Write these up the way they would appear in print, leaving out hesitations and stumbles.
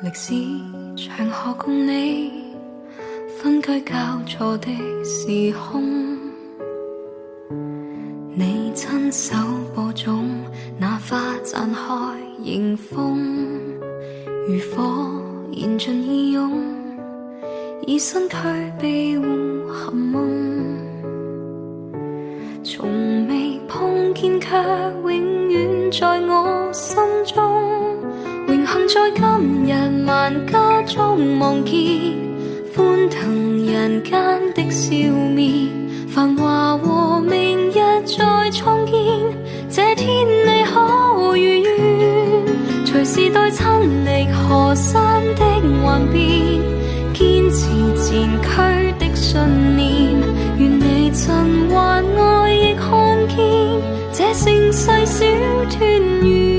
歷史長河共你分居交錯的時空，你親手播種，那花綻開迎風，如火燃盡義勇，以身軀庇護含夢。從未碰見卻永遠在我心中，榮幸在今日萬家中望見，歡騰人間的笑面，繁華和明日再創建，這天你可如願，隨時代親歷河山的幻變，堅持前驅的信念，願你曾患愛亦看見，這盛世小團圓。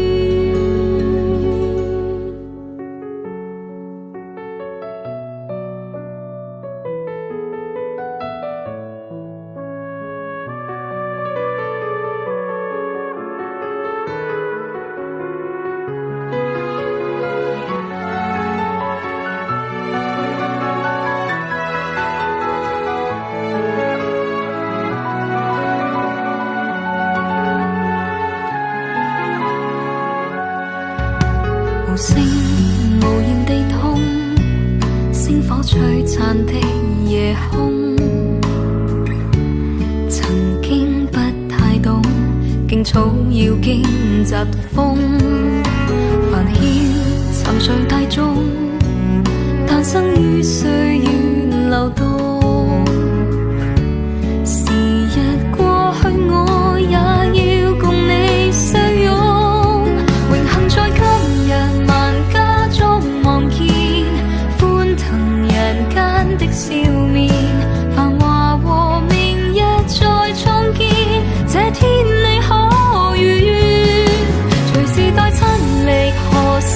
無聲無言地痛，星火璀璨的夜空，曾經不太懂，勁草要經疾風，繁囂尋常大眾，誕生於歲月流動，時日過去我也要共你相擁，榮幸在今日萬家中望見，歡騰人間的笑面，繁華和明日再創建，這天你可如願，隨時代親歷河山